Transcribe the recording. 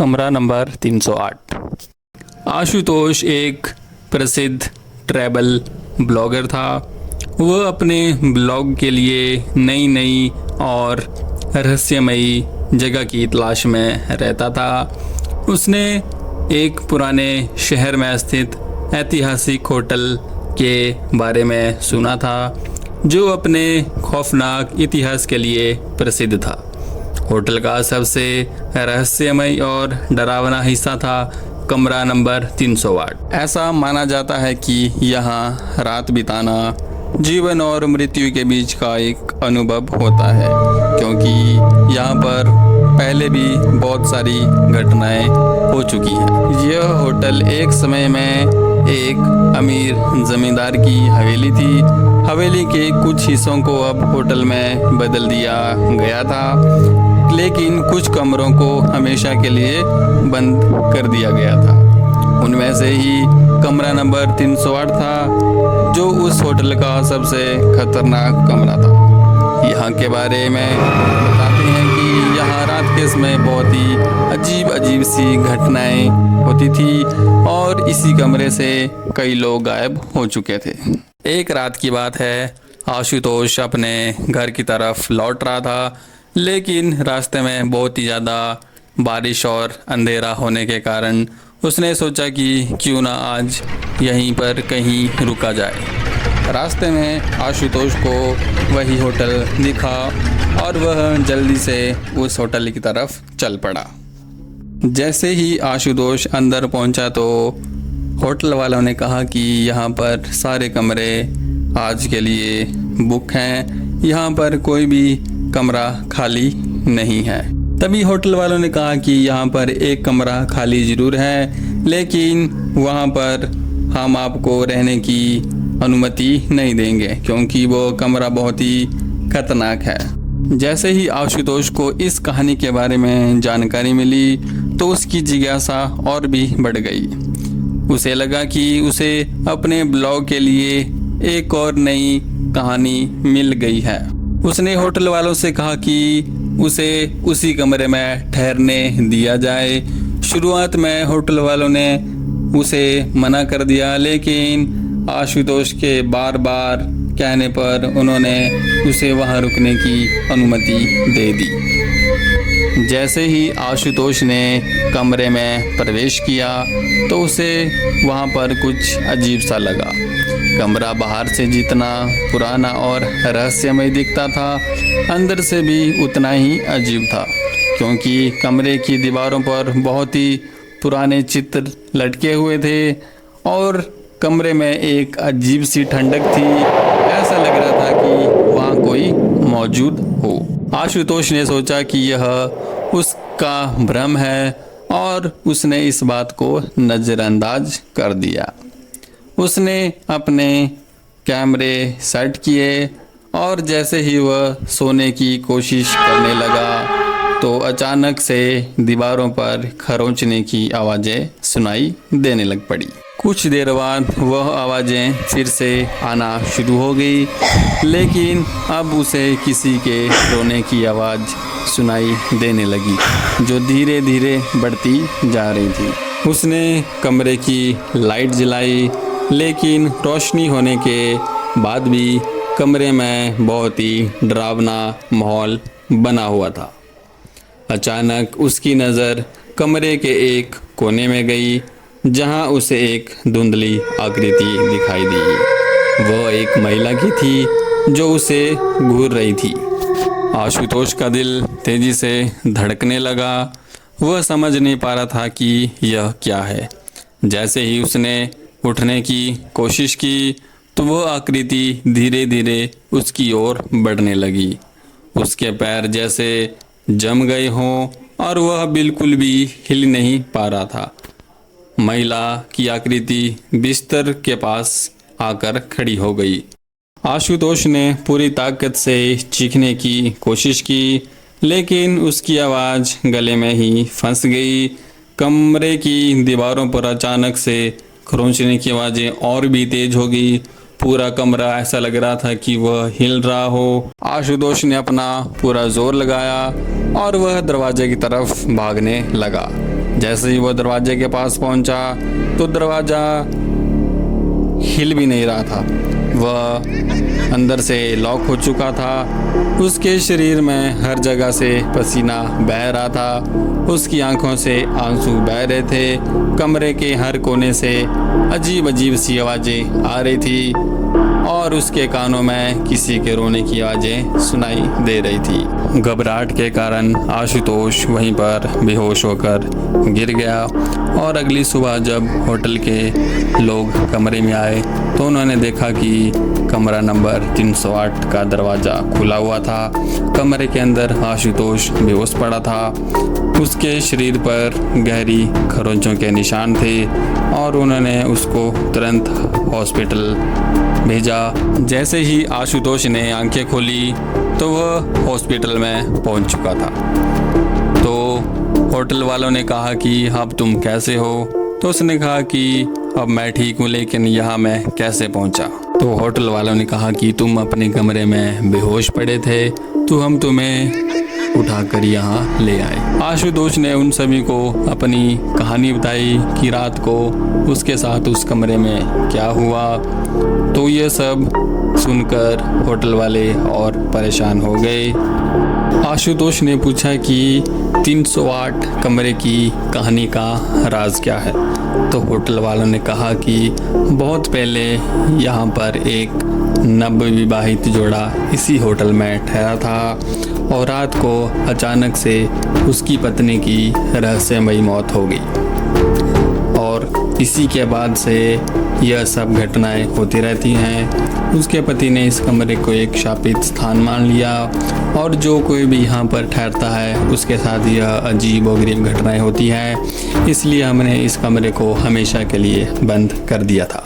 कमरा नंबर 308। आशुतोष एक प्रसिद्ध ट्रैवल ब्लॉगर था। वह अपने ब्लॉग के लिए नई नई और रहस्यमयी जगह की तलाश में रहता था। उसने एक पुराने शहर में स्थित ऐतिहासिक होटल के बारे में सुना था जो अपने खौफनाक इतिहास के लिए प्रसिद्ध था। होटल का सबसे रहस्यमय और डरावना हिस्सा था कमरा नंबर 308। ऐसा माना जाता है कि यहाँ रात बिताना जीवन और मृत्यु के बीच का एक अनुभव होता है, क्योंकि यहाँ पर पहले भी बहुत सारी घटनाएं हो चुकी हैं। यह होटल एक समय में एक अमीर जमींदार की हवेली थी। हवेली के कुछ हिस्सों को अब होटल में बदल दिया गया था, लेकिन कुछ कमरों को हमेशा के लिए बंद कर दिया गया था। उनमें से ही कमरा नंबर 308 था, जो उस होटल का सबसे खतरनाक कमरा था। यहाँ के बारे में बताते हैं कि यहाँ रात के समय बहुत ही अजीब सी घटनाएं होती थी और इसी कमरे से कई लोग गायब हो चुके थे। एक रात की बात है, आशुतोष अपने घर की तरफ लौट रहा था, लेकिन रास्ते में बहुत ही ज़्यादा बारिश और अंधेरा होने के कारण उसने सोचा कि क्यों ना आज यहीं पर कहीं रुका जाए। रास्ते में आशुतोष को वही होटल दिखा और वह जल्दी से उस होटल की तरफ चल पड़ा। जैसे ही आशुतोष अंदर पहुंचा तो होटल वालों ने कहा कि यहाँ पर सारे कमरे आज के लिए बुक हैं, यहाँ पर कोई भी कमरा खाली नहीं है। तभी होटल वालों ने कहा कि यहाँ पर एक कमरा खाली ज़रूर है, लेकिन वहाँ पर हम आपको रहने की अनुमति नहीं देंगे क्योंकि वो कमरा बहुत ही खतरनाक है। जैसे ही आशुतोष को इस कहानी के बारे में जानकारी मिली तो उसकी जिज्ञासा और भी बढ़ गई। उसे लगा कि उसे अपने ब्लॉग के लिए एक और नई कहानी मिल गई है। उसने होटल वालों से कहा कि उसे उसी कमरे में ठहरने दिया जाए। शुरुआत में होटल वालों ने उसे मना कर दिया, लेकिन आशुतोष के बार बार कहने पर उन्होंने उसे वहां रुकने की अनुमति दे दी। जैसे ही आशुतोष ने कमरे में प्रवेश किया तो उसे वहां पर कुछ अजीब सा लगा। कमरा बाहर से जितना पुराना और रहस्यमय दिखता था, अंदर से भी उतना ही अजीब था, क्योंकि कमरे की दीवारों पर बहुत ही पुराने चित्र लटके हुए थे और कमरे में एक अजीब सी ठंडक थी। ऐसा लग रहा था कि वहाँ कोई मौजूद हो। आशुतोष ने सोचा कि यह उसका भ्रम है और उसने इस बात को नज़रअंदाज कर दिया। उसने अपने कैमरे सेट किए और जैसे ही वह सोने की कोशिश करने लगा तो अचानक से दीवारों पर खरोंचने की आवाज़ें सुनाई देने लग पड़ी। कुछ देर बाद वह आवाज़ें फिर से आना शुरू हो गई, लेकिन अब उसे किसी के रोने की आवाज़ सुनाई देने लगी जो धीरे धीरे बढ़ती जा रही थी। उसने कमरे की लाइट जलाई, लेकिन रोशनी होने के बाद भी कमरे में बहुत ही डरावना माहौल बना हुआ था। अचानक उसकी नज़र कमरे के एक कोने में गई, जहां उसे एक धुंधली आकृति दिखाई दी। वह एक महिला की थी जो उसे घूर रही थी। आशुतोष का दिल तेजी से धड़कने लगा। वह समझ नहीं पा रहा था कि यह क्या है। जैसे ही उसने उठने की कोशिश की तो वह आकृति धीरे धीरे उसकी ओर बढ़ने लगी। उसके पैर जैसे जम गए हों और वह बिल्कुल भी हिल नहीं पा रहा था। महिला की आकृति बिस्तर के पास आकर खड़ी हो गई। आशुतोष ने पूरी ताकत से चीखने की कोशिश की, लेकिन उसकी आवाज़ गले में ही फंस गई। कमरे की दीवारों पर अचानक से खरोंचने की आवाज़ें और भी तेज हो गई। पूरा कमरा ऐसा लग रहा था कि वह हिल रहा हो। आशुतोष ने अपना पूरा जोर लगाया और वह दरवाजे की तरफ भागने लगा। जैसे ही वो दरवाजे के पास पहुंचा तो दरवाज़ा हिल भी नहीं रहा था, वह अंदर से लॉक हो चुका था। उसके शरीर में हर जगह से पसीना बह रहा था, उसकी आंखों से आंसू बह रहे थे, कमरे के हर कोने से अजीब अजीब सी आवाज़ें आ रही थी और उसके कानों में किसी के रोने की आवाज़ें सुनाई दे रही थी। घबराहट के कारण आशुतोष वहीं पर बेहोश होकर गिर गया और अगली सुबह जब होटल के लोग कमरे में आए तो उन्होंने देखा कि कमरा नंबर 308 का दरवाज़ा खुला हुआ था। कमरे के अंदर आशुतोष बेहोश पड़ा था, उसके शरीर पर गहरी खरोंचों के निशान थे और उन्होंने उसको तुरंत हॉस्पिटल भेजा। जैसे ही आशुतोष ने आंखें खोली तो वह हॉस्पिटल में पहुंच चुका था। तो होटल वालों ने कहा कि अब तुम कैसे हो? तो उसने कहा कि अब मैं ठीक हूँ, लेकिन यहाँ मैं कैसे पहुँचा? तो होटल वालों ने कहा कि तुम अपने कमरे में बेहोश पड़े थे, तो हम तुम्हें उठाकर यहाँ ले आए। आशुतोष ने उन सभी को अपनी कहानी बताई कि रात को उसके साथ उस कमरे में क्या हुआ। तो ये सब सुनकर होटल वाले और परेशान हो गए। आशुतोष ने पूछा कि 308 कमरे की कहानी का राज क्या है? तो होटल वालों ने कहा कि बहुत पहले यहाँ पर एक नवविवाहित जोड़ा इसी होटल में ठहरा था और रात को अचानक से उसकी पत्नी की रहस्यमयी मौत हो गई और इसी के बाद से यह सब घटनाएं होती रहती हैं। उसके पति ने इस कमरे को एक शापित स्थान मान लिया और जो कोई भी यहाँ पर ठहरता है उसके साथ यह अजीब और गरीब घटनाएं होती हैं, इसलिए हमने इस कमरे को हमेशा के लिए बंद कर दिया था।